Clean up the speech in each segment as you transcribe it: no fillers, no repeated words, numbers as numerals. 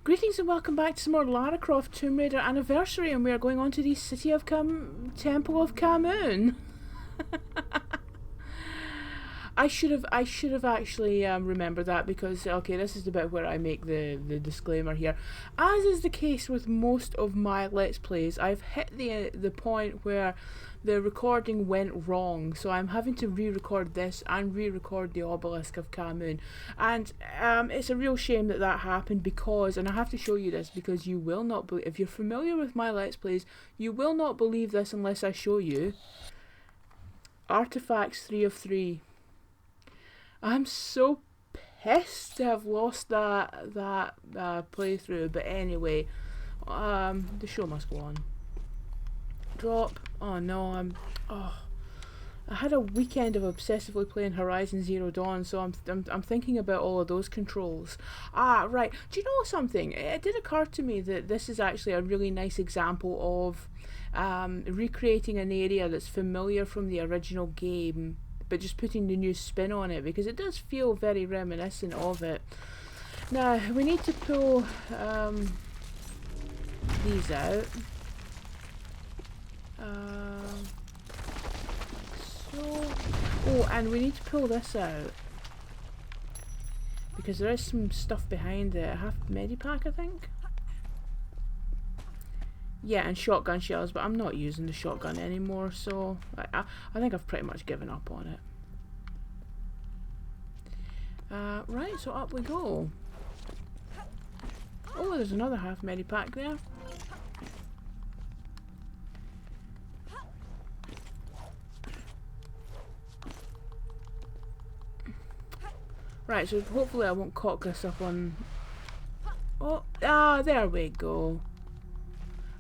Greetings and welcome back to some more Lara Croft Tomb Raider anniversary, and we are going on to the City of Temple of Khamoon. I should have actually remembered that, because okay, this is the bit where I make the disclaimer here. As is the case with most of my Let's Plays, I've hit the point where the recording went wrong, so I'm having to re-record this and re-record the Obelisk of Khamoon, and it's a real shame that happened, because, and I have to show you this because you will not believe, if you're familiar with my Let's Plays, you will not believe this unless I show you. Artifacts 3 of 3. I'm so pissed to have lost that playthrough, but anyway, the show must go on. Drop. Oh no, I had a weekend of obsessively playing Horizon Zero Dawn, so I'm thinking about all of those controls. Ah, right. Do you know something? It did occur to me that this is actually a really nice example of recreating an area that's familiar from the original game, but just putting the new spin on it, because it does feel very reminiscent of it. Now, we need to pull these out. Oh, and we need to pull this out, because there is some stuff behind it. Half medipack, I think. Yeah, and shotgun shells, but I'm not using the shotgun anymore, so I think I've pretty much given up on it. Right, so up we go. Oh, there's another half medipack there. Right, so hopefully I won't cock this up on... Oh, there we go.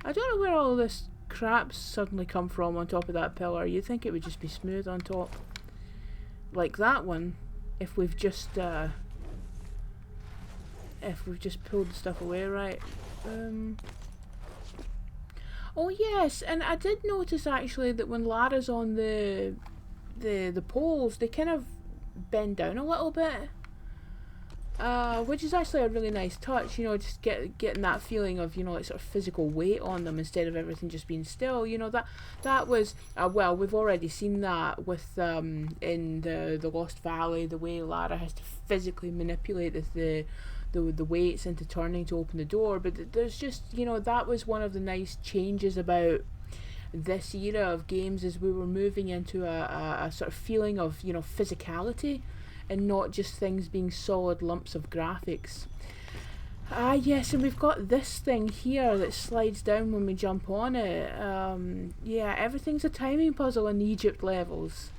I don't know where all this crap's suddenly come from on top of that pillar. You'd think it would just be smooth on top. Like that one, if we've just pulled the stuff away, right? Oh yes, and I did notice actually that when Lara's on the poles, they kind of bend down a little bit. Which is actually a really nice touch, you know, just getting that feeling of, you know, like sort of physical weight on them instead of everything just being still. You know, that was well, we've already seen that with in the Lost Valley, the way Lara has to physically manipulate the weights into turning to open the door. But there's just, you know, that was one of the nice changes about this era of games, as we were moving into a sort of feeling of, you know, physicality, and not just things being solid lumps of graphics. Ah yes, and we've got this thing here that slides down when we jump on it. Yeah, everything's a timing puzzle in Egypt levels.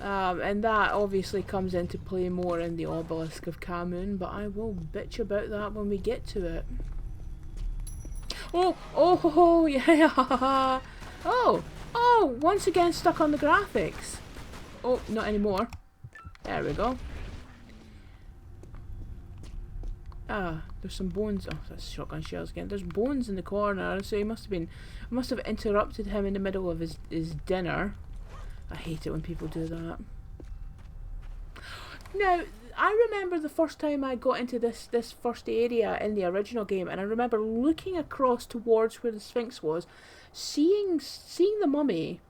And that obviously comes into play more in the Obelisk of Khamoon, but I will bitch about that when we get to it. Oh, yeah. Oh, once again stuck on the graphics. Oh, not anymore. There we go. Ah, there's some bones. Oh, that's shotgun shells again. There's bones in the corner, so he must have interrupted him in the middle of his dinner. I hate it when people do that. Now, I remember the first time I got into this first area in the original game, and I remember looking across towards where the Sphinx was, seeing the mummy,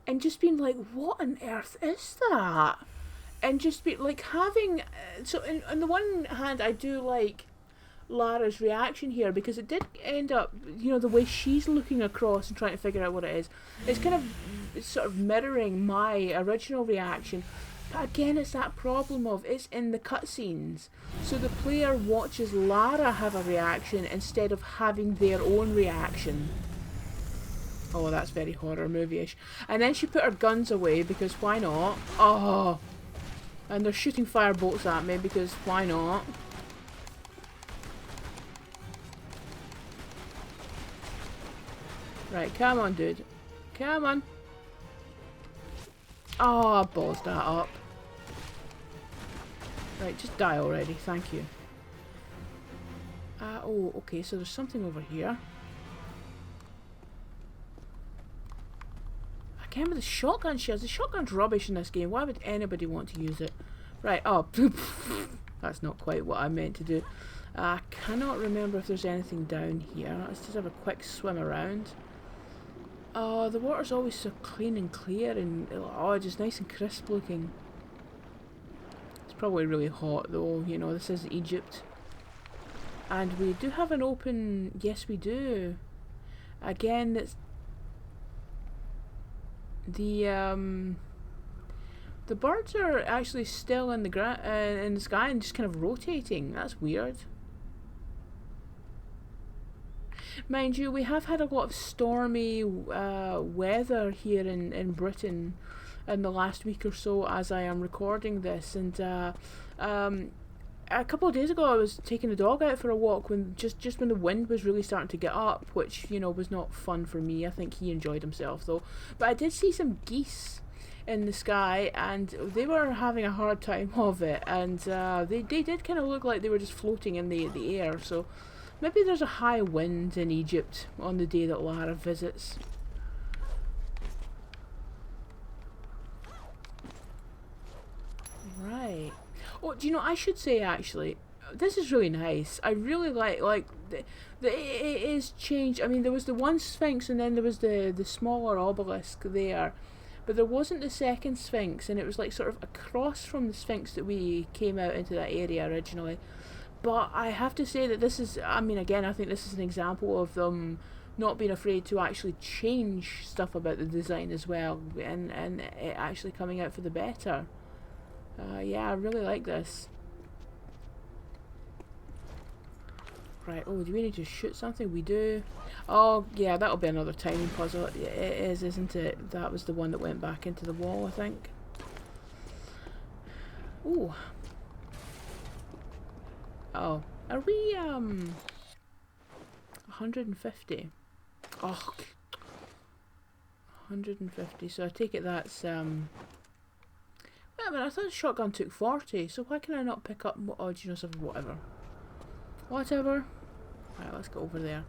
and just being like, what on earth is that? And just be like having... So on the one hand, I do like Lara's reaction here, because it did end up, you know, the way she's looking across and trying to figure out what it is. It's kind of sort of mirroring my original reaction. But again, it's that problem of it's in the cutscenes. So the player watches Lara have a reaction instead of having their own reaction. Oh, that's very horror movie-ish. And then she put her guns away, because why not? Oh... And they're shooting fire bolts at me, because why not? Right, come on, dude. Come on. Oh, I ballsed that up. Right, just die already, thank you. Oh, okay, so there's something over here. Again with the shotgun shells. The shotgun's rubbish in this game. Why would anybody want to use it? Right, oh. That's not quite what I meant to do. I cannot remember if there's anything down here. Let's just have a quick swim around. Oh, the water's always so clean and clear and oh, just nice and crisp looking. It's probably really hot though, you know, this is Egypt. And we do have an open, yes we do. Again, it's the birds are actually still in the sky and just kind of rotating. That's weird. Mind you, we have had a lot of stormy weather here in Britain in the last week or so as I am recording this, and a couple of days ago I was taking the dog out for a walk when just when the wind was really starting to get up, which, you know, was not fun for me. I think he enjoyed himself though. But I did see some geese in the sky and they were having a hard time of it, and they did kind of look like they were just floating in the air, so maybe there's a high wind in Egypt on the day that Lara visits. Right. Oh, do you know, I should say actually, this is really nice. I really like it is changed. I mean, there was the one Sphinx and then there was the smaller obelisk there. But there wasn't the second Sphinx, and it was like sort of across from the Sphinx that we came out into that area originally. But I have to say that this is, I mean, again, I think this is an example of them not being afraid to actually change stuff about the design as well, and it actually coming out for the better. Yeah, I really like this. Right, oh, do we need to shoot something? We do. Oh, yeah, that'll be another timing puzzle. It is, isn't it? That was the one that went back into the wall, I think. Ooh. Oh, are we, 150? Oh, 150, so I take it that's, well, I mean, I thought the shotgun took 40, so why can I not pick up, oh, do you know something, whatever. Whatever. Right, let's go over there.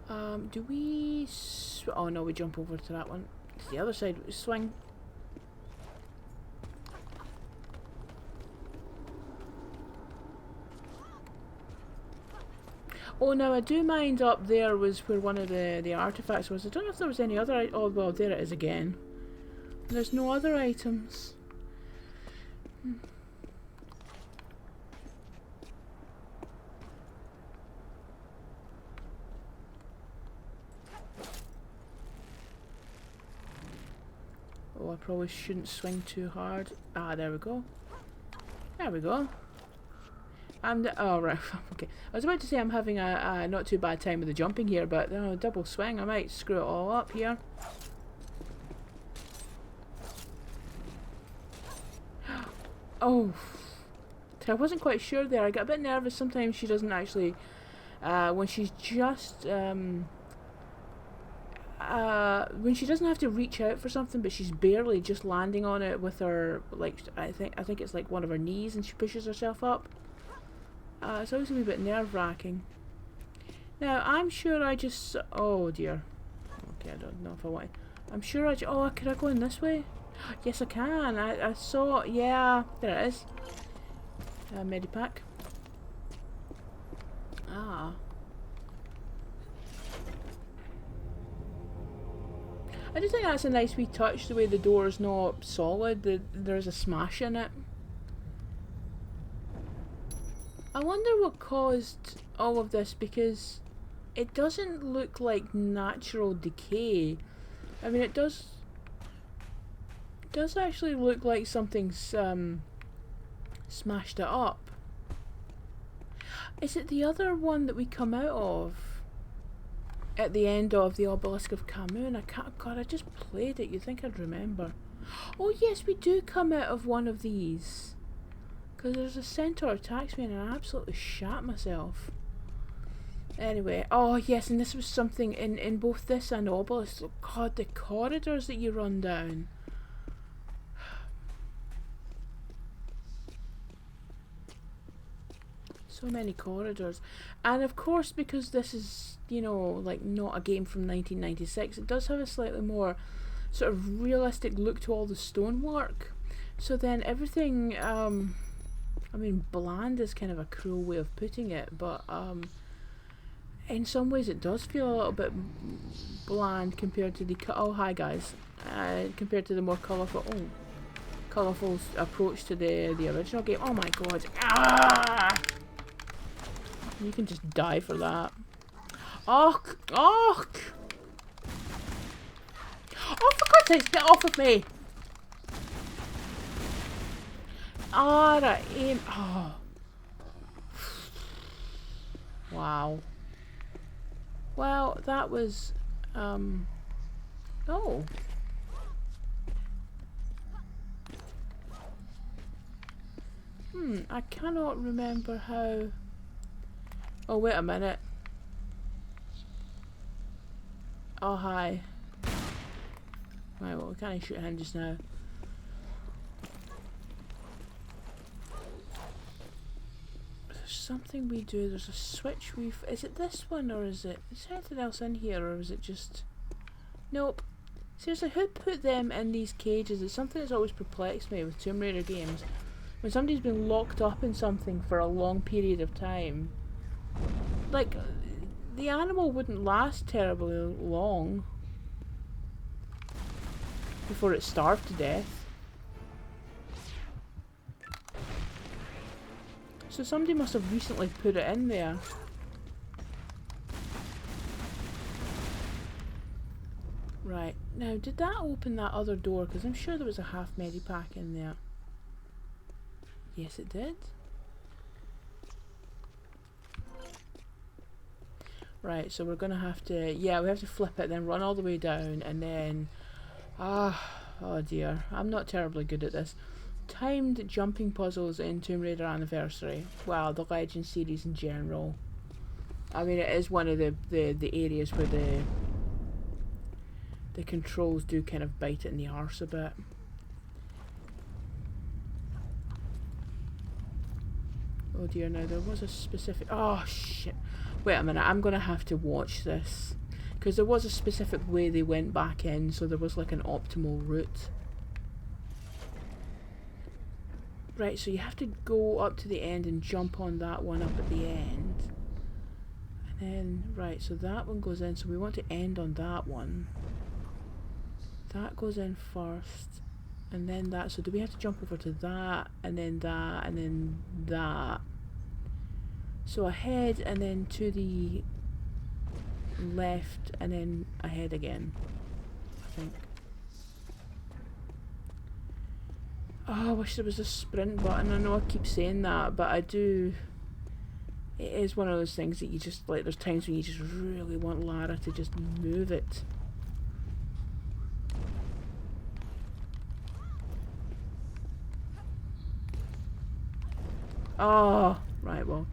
Do we... oh no, we jump over to that one. It's the other side. Swing. Oh, now I do mind up there was where one of the artifacts was. I don't know if there was any other... oh, well, there it is again. There's no other items. Oh, I probably shouldn't swing too hard. Ah, there we go. There we go. Oh, right, okay. I was about to say I'm having a not too bad time with the jumping here, but double swing, I might screw it all up here. Oh, I wasn't quite sure there. I got a bit nervous. Sometimes she doesn't actually, when she's just, when she doesn't have to reach out for something, but she's barely just landing on it with her, like, I think it's like one of her knees, and she pushes herself up. It's always a wee bit nerve-wracking. Now, I'm sure I just... oh dear. Okay, I don't know if I want to... I'm sure I... oh, could I go in this way? Yes, I can. I saw... yeah, there it is. Medipack. Ah. I just think that's a nice wee touch, the way the door is not solid, there's a smash in it. I wonder what caused all of this, because it doesn't look like natural decay. I mean, it does actually look like something's smashed it up. Is it the other one that we come out of at the end of the Obelisk of Khamoon? I can't... god, I just played it. You'd think I'd remember. Oh yes, we do come out of one of these. Because there's a centaur attacks me and I absolutely shat myself. Anyway, oh yes, and this was something in both this and Obelisk. Oh god, the corridors that you run down. So many corridors. And of course, because this is, you know, like not a game from 1996, it does have a slightly more sort of realistic look to all the stonework. So then everything, I mean, bland is kind of a cruel way of putting it, but in some ways it does feel a little bit bland compared to the oh hi guys, compared to the more colourful approach to the original game. Oh my god! Ah! You can just die for that. Oh, oh, oh! For God's sake, get off of me! Ah, that aim. Oh. Wow. Well, that was, oh. I cannot remember how... Oh, wait a minute. Oh, hi. Right, well, we can't shoot him just now. There's something we do, there's a switch is it this one, or is there anything else in here, or is it just... Nope. Seriously, who put them in these cages? It's something that's always perplexed me with Tomb Raider games. When somebody's been locked up in something for a long period of time, like, the animal wouldn't last terribly long before it starved to death. So somebody must have recently put it in there. Right, now did that open that other door? Because I'm sure there was a half medipack in there. Yes, it did. Right, so we're gonna have to, yeah, we have to flip it, then run all the way down, and then, oh dear, I'm not terribly good at this. Timed jumping puzzles in Tomb Raider Anniversary. Well, the Legend series in general. I mean, it is one of the areas where the controls do kind of bite it in the arse a bit. Oh dear, now there was a specific... Oh shit. Wait a minute, I'm going to have to watch this. Because there was a specific way they went back in, so there was like an optimal route. Right, so you have to go up to the end and jump on that one up at the end. And then, right, so that one goes in, so we want to end on that one. That goes in first. And then that, so do we have to jump over to that, and then that, and then that? So ahead, and then to the left, and then ahead again, I think. Oh, I wish there was a sprint button. I know I keep saying that, but I do. It is one of those things that you just, like, there's times when you just really want Lara to just move it. Oh, right, well,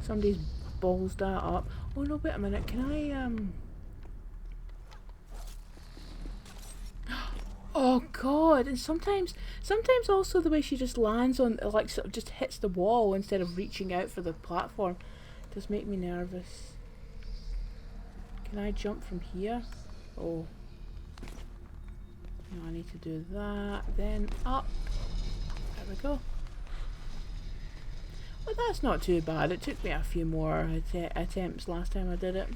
somebody's balls that up. Oh no, wait a minute, can I, Oh god, and sometimes also the way she just lands on, like, sort of just hits the wall instead of reaching out for the platform does make me nervous. Can I jump from here? Oh. No, I need to do that, then up. There we go. Well, that's not too bad. It took me a few more attempts last time I did it.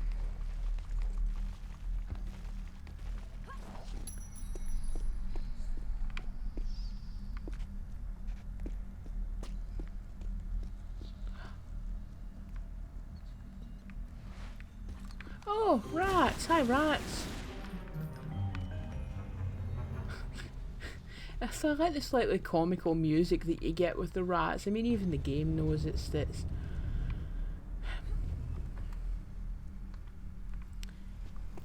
Oh, rats! Hi, rats! So I like the slightly comical music that you get with the rats. I mean, even the game knows it's...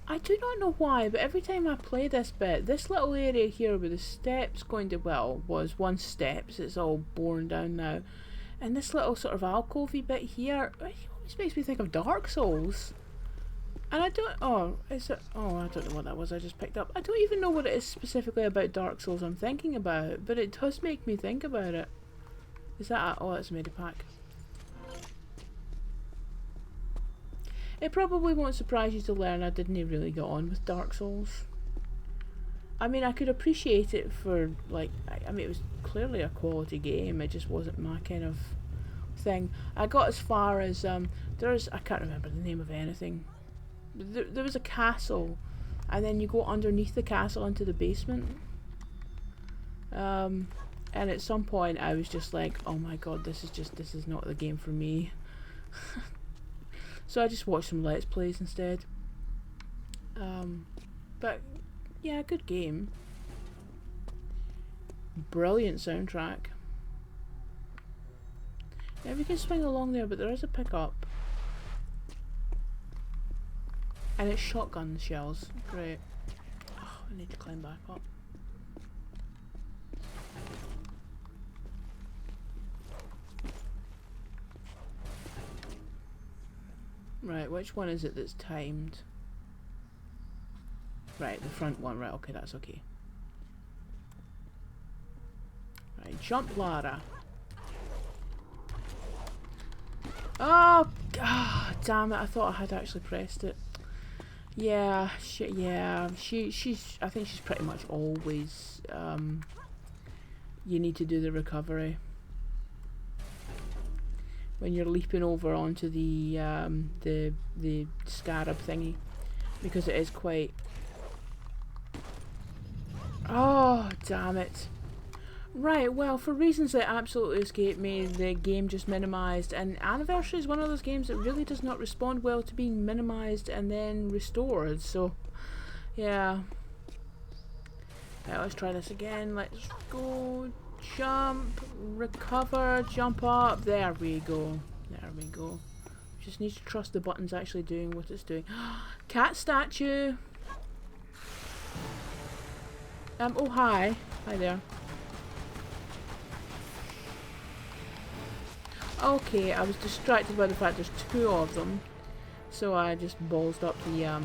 I do not know why, but every time I play this bit, this little area here with the steps going to, well, was one steps, it's all borne down now. And this little sort of alcovey bit here, it always makes me think of Dark Souls. And I don't, oh, is it, oh, I don't know what that was I just picked up. I don't even know what it is specifically about Dark Souls I'm thinking about, but it does make me think about it. Is that, oh, it's made a pack. It probably won't surprise you to learn I didn't really get on with Dark Souls. I mean, I could appreciate it for, like, I mean, it was clearly a quality game. It just wasn't my kind of thing. I got as far as, I can't remember the name of anything. There was a castle, and then you go underneath the castle into the basement. And at some point I was just like, oh my god, this is not the game for me. So I just watched some Let's Plays instead. But yeah, good game. Brilliant soundtrack. Yeah, we can swing along there, but there is a pickup. And it's shotgun shells. Great. Oh, I need to climb back up. Right, which one is it that's timed? Right, the front one. Right, okay, that's okay. Right, jump ladder. Oh, damn it! I thought I had actually pressed it. Yeah, yeah. She's. I think she's pretty much always. You need to do the recovery when you're leaping over onto the scarab thingy, because it is quite. Oh, damn it. Right, well, for reasons that absolutely escape me, the game just minimised, and Anniversary is one of those games that really does not respond well to being minimised and then restored, so, yeah. Right, let's try this again. Let's go, jump, recover, jump up, there we go, there we go. Just need to trust the button's actually doing what it's doing. Cat statue! Oh hi. Hi there. Okay, I was distracted by the fact there's two of them. So I just ballsed up the,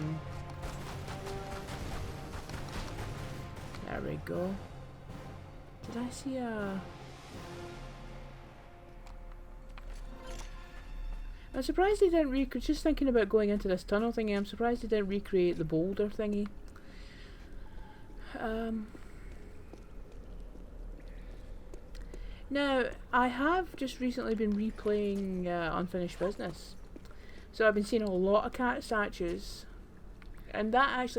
There we go. Did I see a... I'm surprised they didn't recreate... Just thinking about going into this tunnel thingy, I'm surprised they didn't recreate the boulder thingy. Now, I have just recently been replaying Unfinished Business. So I've been seeing a lot of cat statues. And that is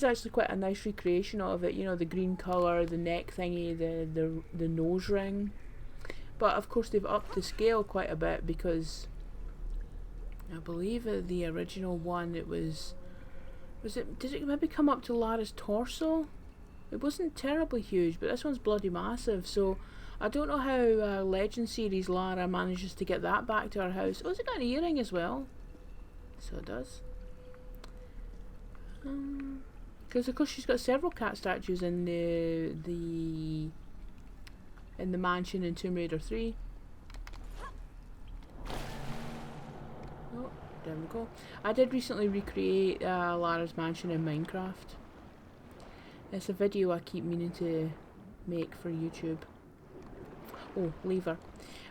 actually quite a nice recreation of it. You know, the green colour, the neck thingy, the nose ring. But of course they've upped the scale quite a bit because I believe the original one, did it maybe come up to Lara's torso? It wasn't terribly huge, but this one's bloody massive, so I don't know how Legend Series Lara manages to get that back to her house. Oh, has it got an earring as well? So it does. Because of course she's got several cat statues in the mansion in Tomb Raider 3. Oh, there we go. I did recently recreate Lara's mansion in Minecraft. It's a video I keep meaning to make for YouTube. Oh, lever.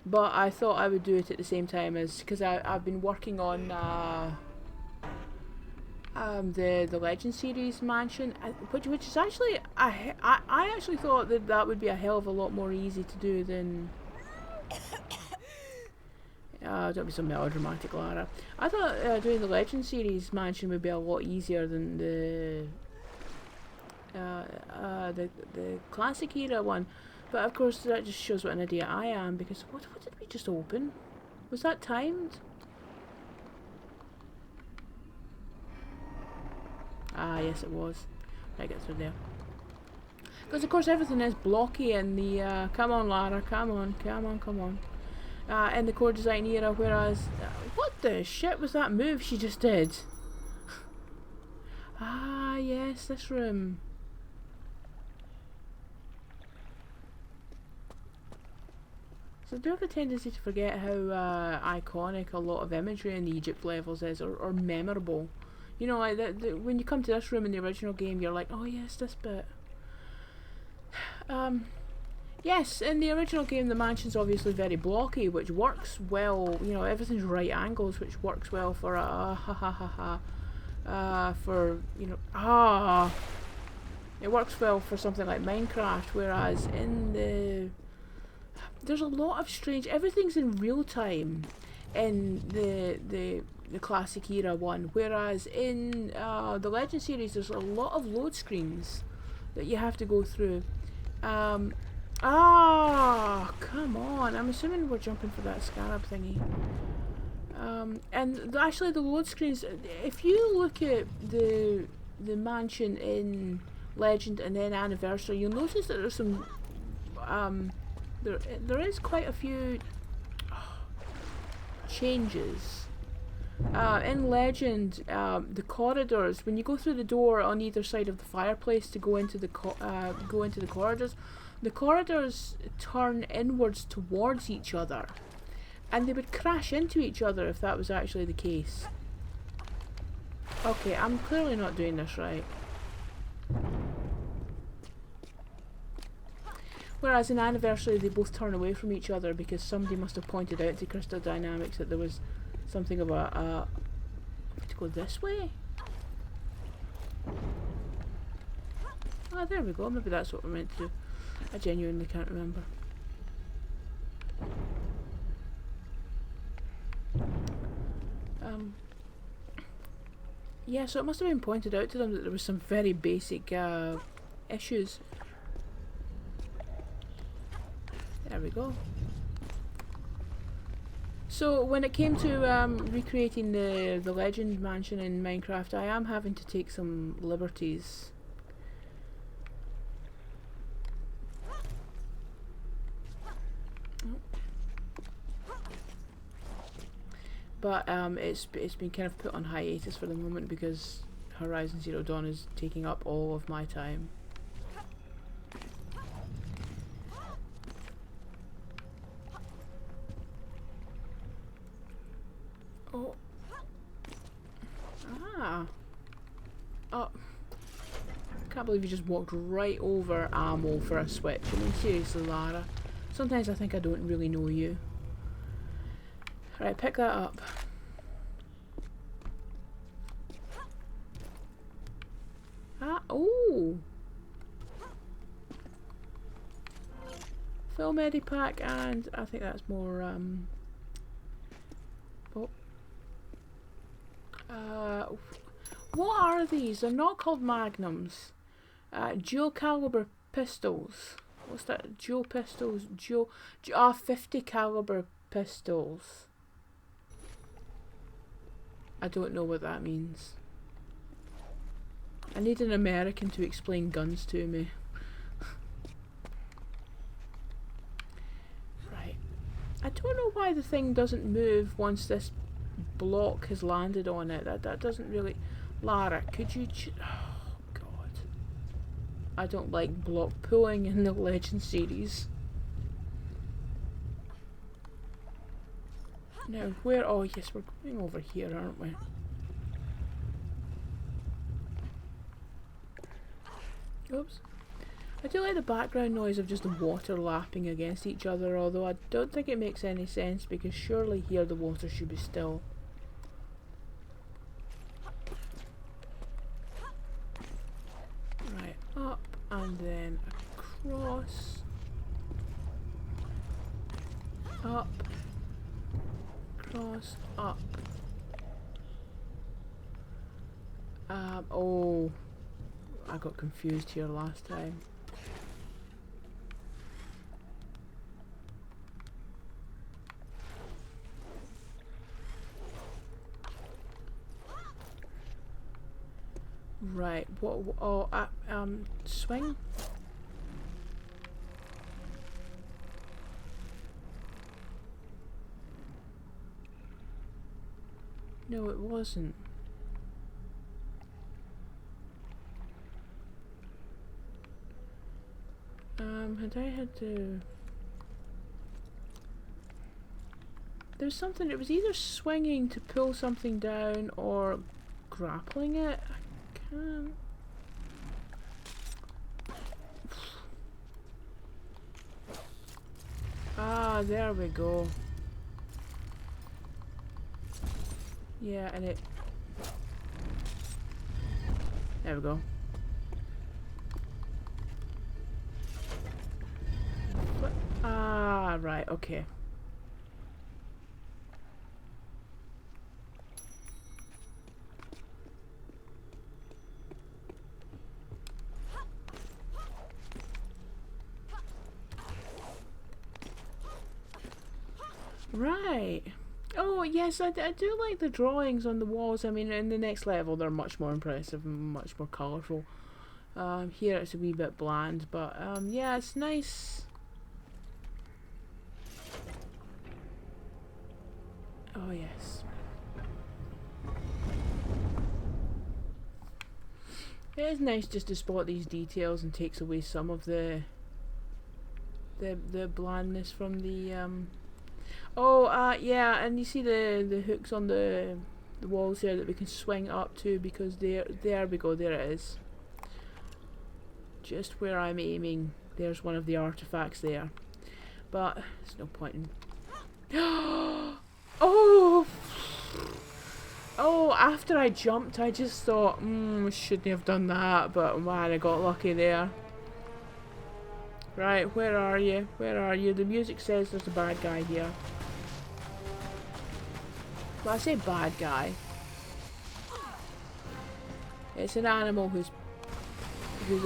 But I thought I would do it at the same time as, because I've been working on the Legend series mansion, which is actually, I actually thought that would be a hell of a lot more easy to do than don't be so melodramatic, Lara. I thought doing the Legend series mansion would be a lot easier than the classic era one. But of course that just shows what an idiot I am, because what did we just open? Was that timed? Ah, yes it was. I get through there. Because of course everything is blocky in the, come on Lara, come on. In the core design era, whereas, what the shit was that move she just did? Ah, yes, this room. So I do have a tendency to forget how iconic a lot of imagery in the Egypt levels is, or memorable. You know, like when you come to this room in the original game, you're like, oh yes, this bit. Yes, in the original game, the mansion's obviously very blocky, which works well. You know, everything's right angles, which works well for for, you know, It works well for something like Minecraft, whereas in there's a lot of strange. Everything's in real time in the classic era one, whereas in the Legend series there's a lot of load screens that you have to go through. Come on! I'm assuming we're jumping for that scarab thingy. And actually, the load screens. If you look at the mansion in Legend and then Anniversary, you'll notice that there's some. There is quite a few changes. In Legend, the corridors, when you go through the door on either side of the fireplace to go into the corridors turn inwards towards each other, and they would crash into each other if that was actually the case. Okay, I'm clearly not doing this right. Whereas in Anniversary they both turn away from each other because somebody must have pointed out to Crystal Dynamics that there was something of a to go this way? Ah, there we go. Maybe that's what we're meant to do. I genuinely can't remember. Yeah, so it must have been pointed out to them that there was some very basic issues. There we go. So when it came to recreating the Legend mansion in Minecraft, I am having to take some liberties. But it's been kind of put on hiatus for the moment because Horizon Zero Dawn is taking up all of my time. Oh. Ah. Oh. Can't believe you just walked right over ammo for a switch. I mean, seriously, Lara. Sometimes I think I don't really know you. Right, pick that up. Ah, oh! Fill medipack, and I think that's more, what are these? They're not called magnums. Dual caliber pistols. What's that? Dual pistols. 50 caliber pistols. I don't know what that means. I need an American to explain guns to me. Right. I don't know why the thing doesn't move once this block has landed on it. That doesn't really... Lara, could you... Oh, God. I don't like block pulling in the Legend series. Now, where... Oh, yes, we're going over here, aren't we? Oops. I do like the background noise of just the water lapping against each other, although I don't think it makes any sense because surely here the water should be still. Right, up and then across. Up. Cross, up. Oh, I got confused here last time. Right, what, oh, swing? No, it wasn't. Had I had to... There's something, it was either swinging to pull something down or grappling it. I can't... Ah, there we go. Yeah, and it... There we go. Ah, right, okay. Right. Oh, yes, I do like the drawings on the walls. I mean, in the next level, they're much more impressive and much more colourful. Here it's a wee bit bland, but yeah, it's nice. Oh, yes. It is nice just to spot these details and takes away some of the blandness from the Oh, yeah, and you see the hooks on the walls here that we can swing up to, because there we go, there it is. Just where I'm aiming, there's one of the artifacts there. But there's no point in Oh! Oh, after I jumped, I just thought, shouldn't have done that, but man, I got lucky there. Right, where are you? Where are you? The music says there's a bad guy here. Well, I say bad guy. It's an animal who's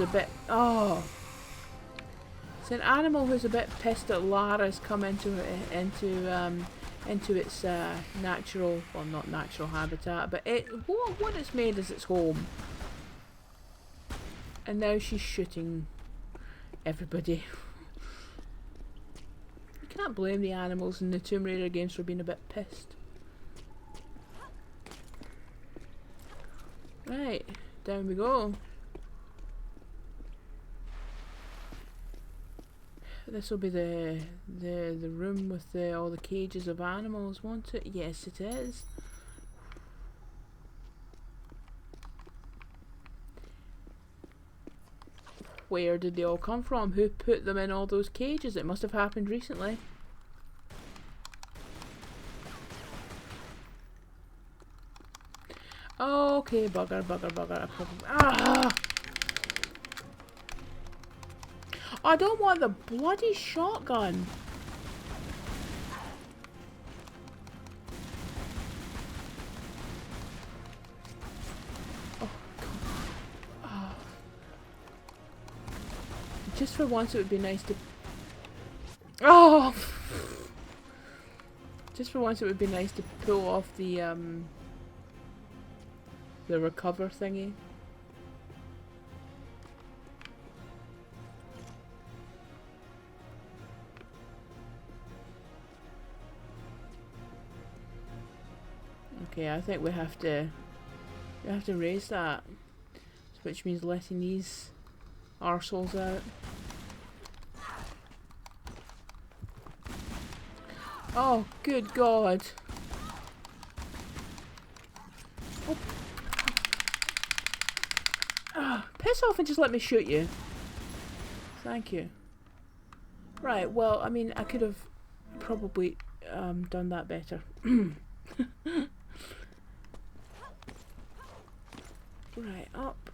a bit... Oh! It's an animal who's a bit pissed that Lara's come into its natural, well, not natural habitat, but what it's made as its home. And now she's shooting everybody. You can't blame the animals in the Tomb Raider games for being a bit pissed. Right, down we go. This will be the room with all the cages of animals, won't it? Yes, it is. Where did they all come from? Who put them in all those cages? It must have happened recently. Okay, bugger, bugger, bugger. Ah! I don't want the bloody shotgun. Oh, God. Oh. Just for once it would be nice to... Oh! Just for once it would be nice to pull off the recover thingy. Okay, I think we have to raise that, which means letting these arseholes out. Oh, good God! Oh. Piss off and just let me shoot you. Thank you. Right, well, I mean, I could have probably done that better. Right, up.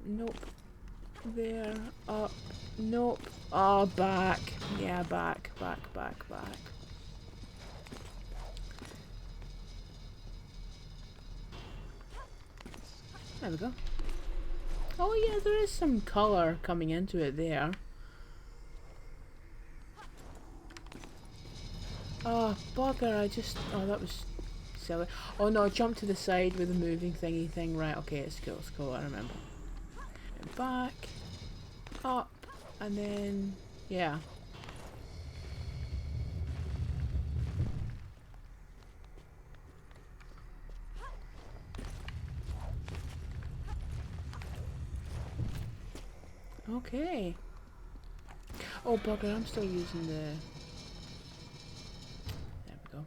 Nope. There, up. Nope. Oh, back. Yeah, back. There we go. Oh yeah, there is some colour coming into it there. Oh, bugger, oh, that was silly. Oh no, jump to the side with the moving thingy thing. Right, okay, it's cool, I remember. And back, up, and then, yeah. Okay. Oh, bugger, I'm still using the... There we go.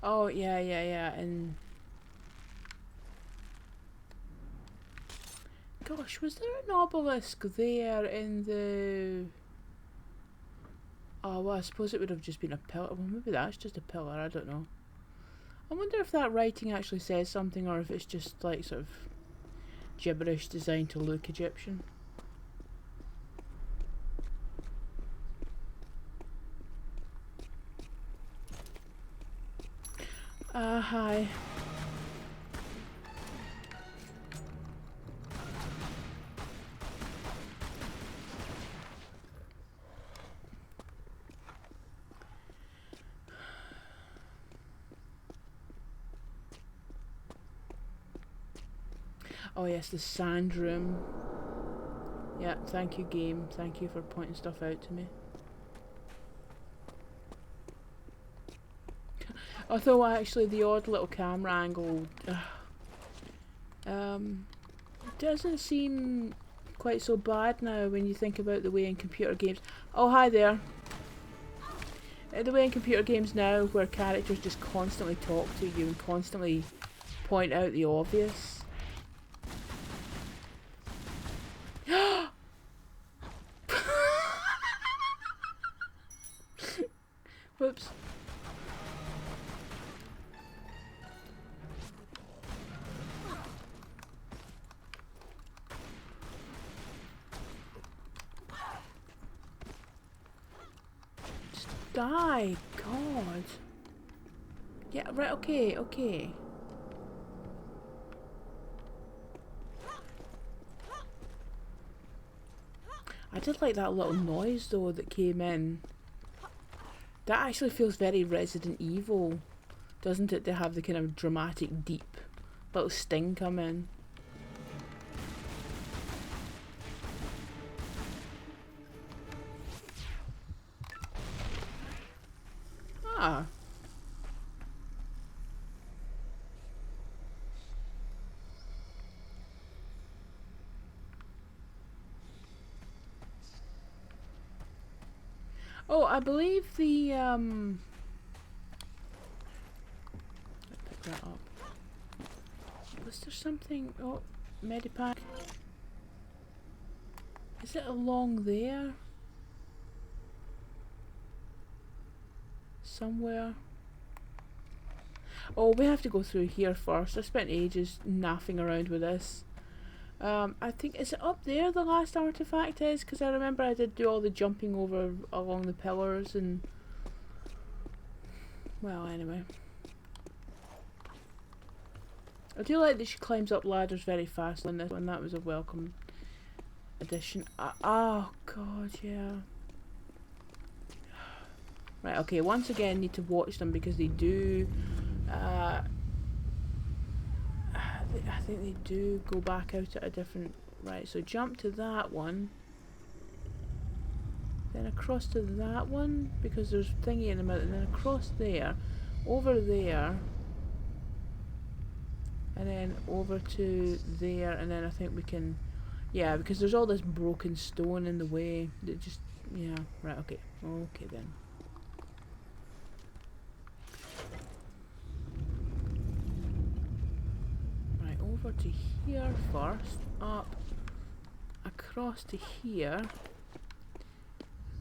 Oh, yeah, and... Gosh, was there an obelisk there in the... Oh, well, I suppose it would have just been a pillar. Well, maybe that's just a pillar, I don't know. I wonder if that writing actually says something, or if it's just like sort of gibberish designed to look Egyptian. Hi. Oh yes, the sand room. Yeah, thank you game. Thank you for pointing stuff out to me. Although actually the odd little camera angle doesn't seem quite so bad now when you think about the way in computer games. Oh, hi there. The way in computer games now where characters just constantly talk to you and constantly point out the obvious. Whoops. Just die, God. Yeah, right, okay, okay. I did like that little noise though that came in. That actually feels very Resident Evil, doesn't it, to have the kind of dramatic, deep little sting come in. Ah. Oh, I believe the pick that up. Was there something? Oh, Medipack. Is it along there? Somewhere? Oh, we have to go through here first. I spent ages naffing around with this. I think, is it up there the last artifact is? Because I remember I did do all the jumping over along the pillars and... Well, anyway. I do like that she climbs up ladders very fast in this one. That was a welcome addition. Oh, God, yeah. Right, okay, once again, need to watch them because they do... I think they do go back out at a different... Right, so jump to that one. Then across to that one, because there's thingy in the middle, and then across there. Over there. And then over to there, and then I think we can... Yeah, because there's all this broken stone in the way. That just... Yeah, right, okay. Okay then. Over to here first, up, across to here,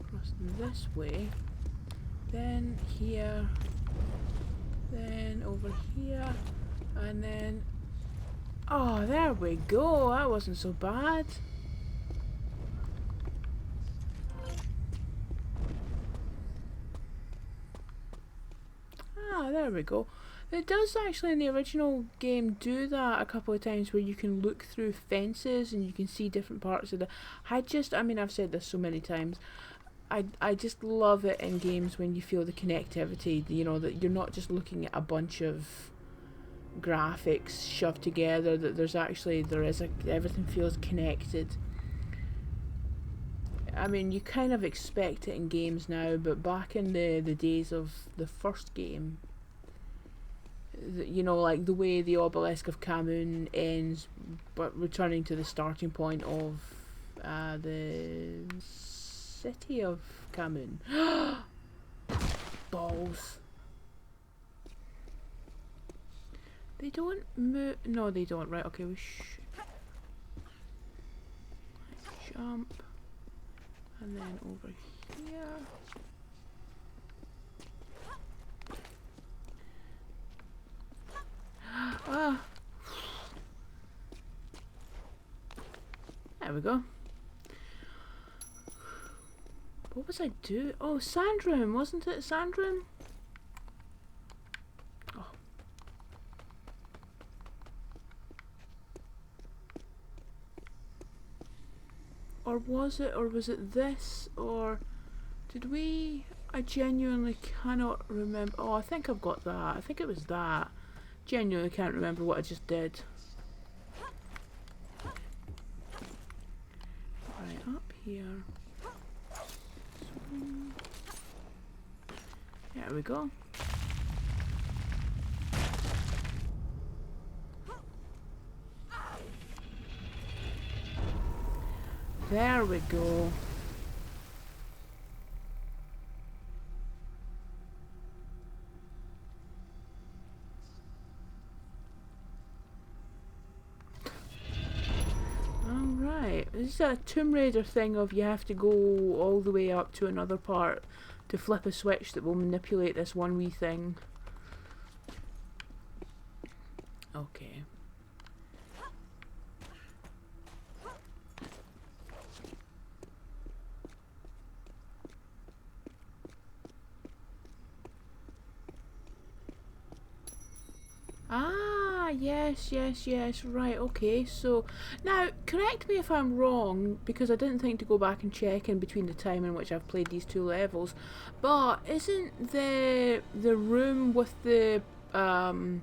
across this way, then here, then over here, and then, oh, there we go, that wasn't so bad. Ah, there we go. It does actually in the original game do that a couple of times where you can look through fences and you can see different parts of the... I mean, I've said this so many times. I just love it in games when you feel the connectivity, you know, that you're not just looking at a bunch of graphics shoved together, that everything feels connected. I mean, you kind of expect it in games now, but back in the days of the first game, you know, like the way the obelisk of Khamoon ends, but returning to the starting point of the city of Khamoon. Balls. They don't move. No, they don't. Right, okay, we jump. And then over here. Ah! There we go. What was I doing? Oh, sand room, wasn't it? Sand room? Oh. Or was it this? Or did we? I genuinely cannot remember. Oh, I think I've got that. I think it was that. Genuinely can't remember what I just did. Right, up here. There we go. There we go. Alright, this is a Tomb Raider thing of you have to go all the way up to another part to flip a switch that will manipulate this one wee thing. Okay. Ah, yes, right, okay, so, now, correct me if I'm wrong, because I didn't think to go back and check in between the time in which I've played these two levels, but isn't the room with the, I mean,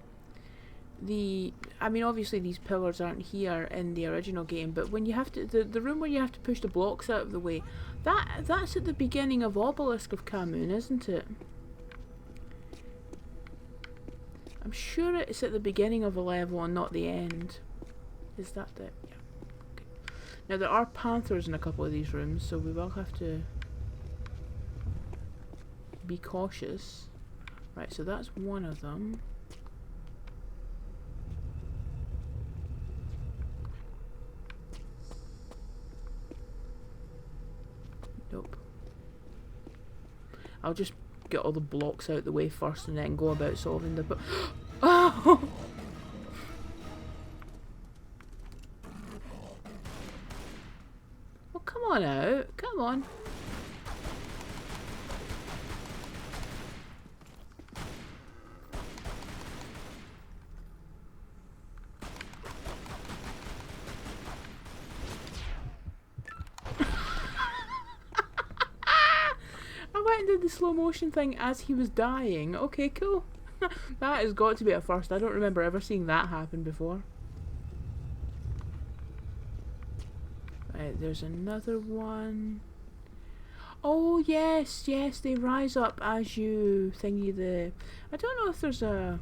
obviously these pillars aren't here in the original game, but when you have to, the room where you have to push the blocks out of the way, that's at the beginning of Obelisk of Khamoon, isn't it? I'm sure it's at the beginning of a level and not the end. Is that it? Yeah. Okay. Now there are panthers in a couple of these rooms, so we will have to be cautious. Right, so that's one of them. Nope. I'll just get all the blocks out the way first and then go about solving the oh! Well, come on out. Come on. I went and did the slow motion thing as he was dying. Okay, cool. That has got to be a first. I don't remember ever seeing that happen before. Right, there's another one. Oh, yes, they rise up as you thingy the... I don't know if there's a...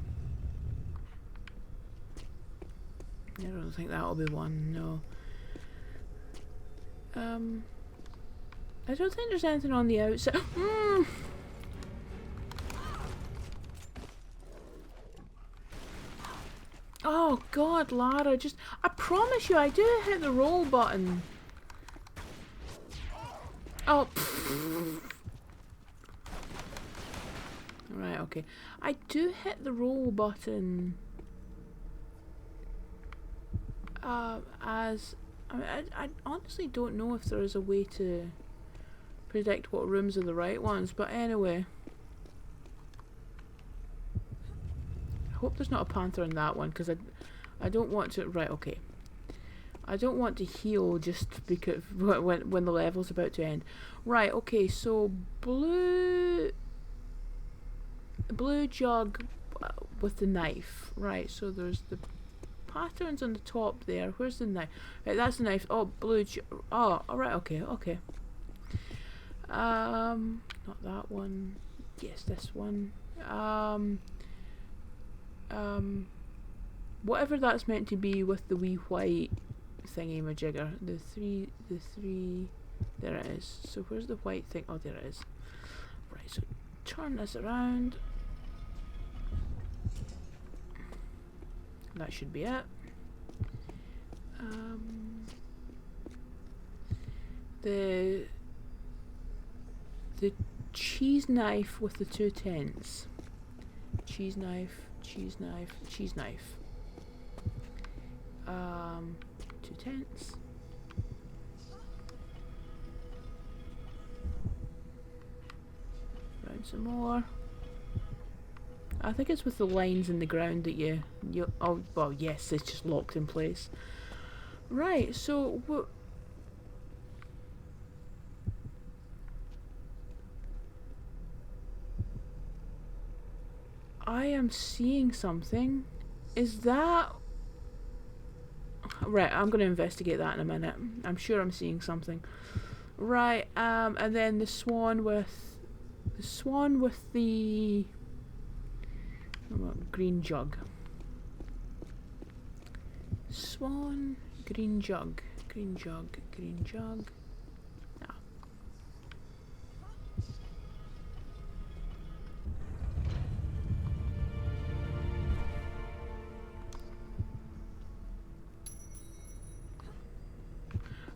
I don't think that'll be one, no. I don't think there's anything on the outside. Oh god, Lara, just... I promise you, I do hit the roll button. Oh, right, okay. I do hit the roll button. As... I honestly don't know if there is a way to predict what rooms are the right ones, but anyway. I hope there's not a panther in that one, because I don't want to... Right, okay. I don't want to heal just because when the level's about to end. Right, okay, so blue jug with the knife. Right, so there's the patterns on the top there. Where's the knife? Right, that's the knife. Oh, blue jug. Oh, alright, okay. Not that one. Yes, this one. Whatever that's meant to be with the wee white thingy majigger. The three, there it is. So where's the white thing? Oh, there it is. Right, so turn this around. That should be it. The cheese knife with the two tents. Cheese knife, cheese knife, cheese knife. Two tents. Round some more. I think it's with the lines in the ground that you oh, well, yes, it's just locked in place. Right, so what? I am seeing something. Is that... Right, I'm going to investigate that in a minute. I'm sure I'm seeing something. Right, and then the swan with... The swan with the... green jug. Swan, green jug, green jug, green jug. Ah.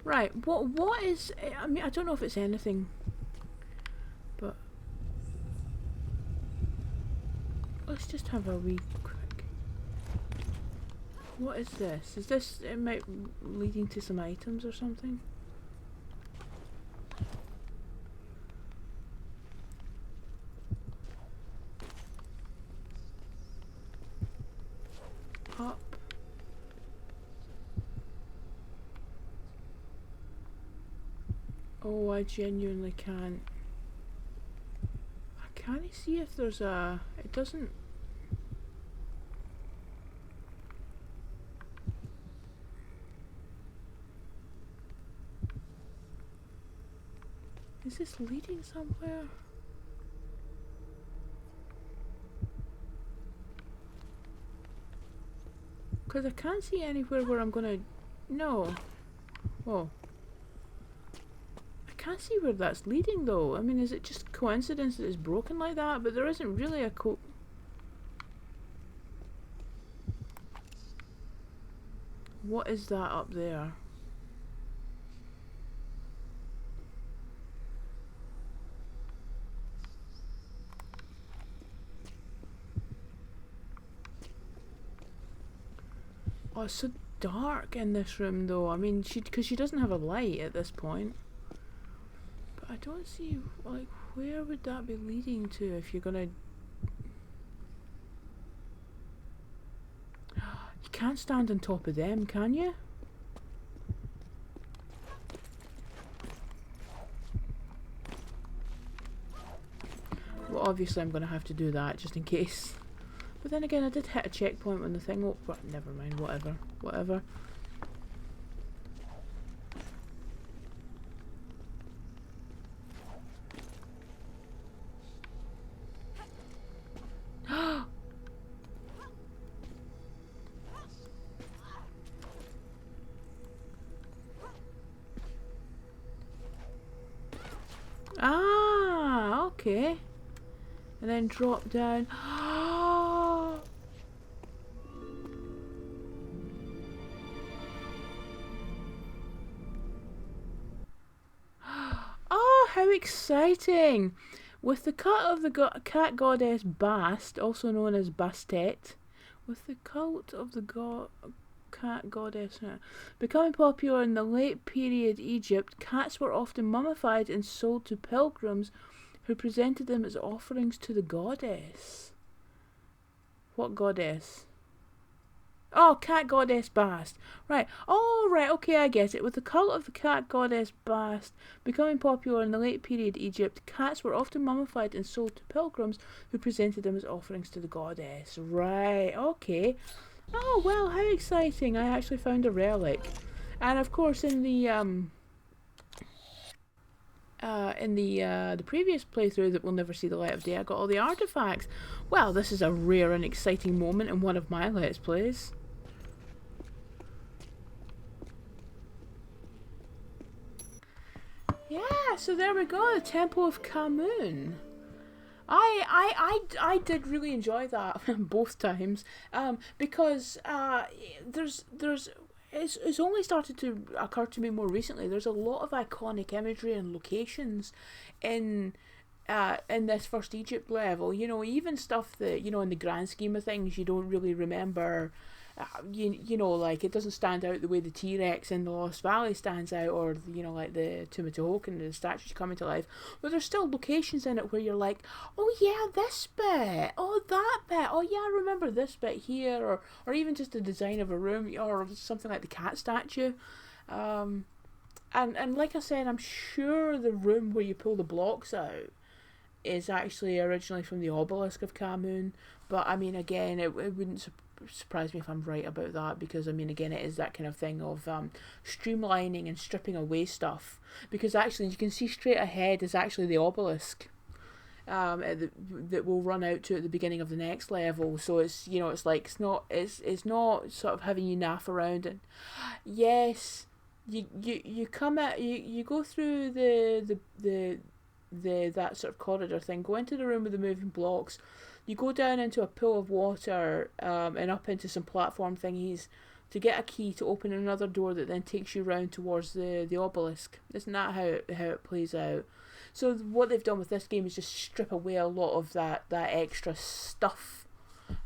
Right, what is... I mean, I don't know if it's anything, but... Let's just have a wee quick... What is this? Is this... It might leading to some items or something? Up. Oh, I genuinely can't. I can't see if there's a... It doesn't... Is this leading somewhere? Because I can't see anywhere where I'm gonna... No. Whoa. I can't see where that's leading though. I mean, is it just coincidence that it's broken like that? But there isn't really a What is that up there? Oh, it's so dark in this room though. I mean, because she doesn't have a light at this point. But I don't see, like, where would that be leading to if you're gonna... You can't stand on top of them, can you? Well, obviously I'm gonna have to do that just in case. But then again, I did hit a checkpoint when the thing... Oh, well, never mind, whatever. Whatever. Ah, okay. And then drop down. Oh, how exciting! With the cut of the cat goddess Bast, also known as Bastet, with the cult of the cat goddess becoming popular in the late period Egypt, cats were often mummified and sold to pilgrims who presented them as offerings to the goddess. What goddess? Oh, cat goddess Bast. Right. Oh, right. Okay, I get it. With the cult of the cat goddess Bast becoming popular in the late period Egypt, cats were often mummified and sold to pilgrims who presented them as offerings to the goddess. Right. Okay. Oh, well, how exciting. I actually found a relic. And of course in the previous playthrough that will never see the light of day, I got all the artifacts. Well, this is a rare and exciting moment in one of my Let's Plays. Yeah, so there we go, the Temple of Khamoon. I did really enjoy that both times, because there's it's only started to occur to me more recently. There's a lot of iconic imagery and locations in in this first Egypt level. You know, even stuff that, you know, in the grand scheme of things, you don't really remember. You know, like it doesn't stand out the way the T-Rex in the Lost Valley stands out, or you know, like the Tumatahokan, the statues coming to life. But there's still locations in it where you're like, oh yeah, this bit, oh that bit, oh yeah, I remember this bit here, or even just the design of a room, or something like the cat statue. Um, and like I said, I'm sure the room where you pull the blocks out is actually originally from the obelisk of Khamoon. But I mean, again, it wouldn't surprise me if I'm right about that, because I mean, again, it is that kind of thing of streamlining and stripping away stuff. Because actually, you can see straight ahead is actually the obelisk. That will run out to at the beginning of the next level. So it's, you know, it's like it's not sort of having you naff around. And yes, you come at you go through the that sort of corridor thing, go into the room with the moving blocks, you go down into a pool of water, and up into some platform thingies to get a key to open another door that then takes you round towards the obelisk. Isn't that how it plays out? So what they've done with this game is just strip away a lot of that extra stuff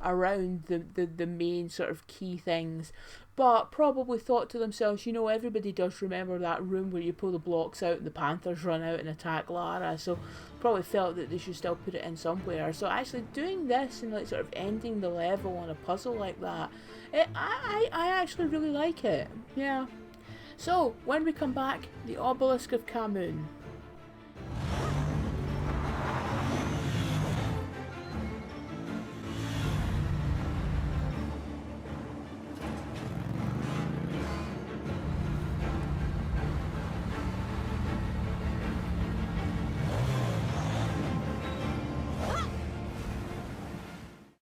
around the main sort of key things, but probably thought to themselves, you know, everybody does remember that room where you pull the blocks out and the panthers run out and attack Lara, so probably felt that they should still put it in somewhere. So actually doing this and like sort of ending the level on a puzzle like that, I actually really like it. Yeah. So when we come back, the obelisk of Khamoon.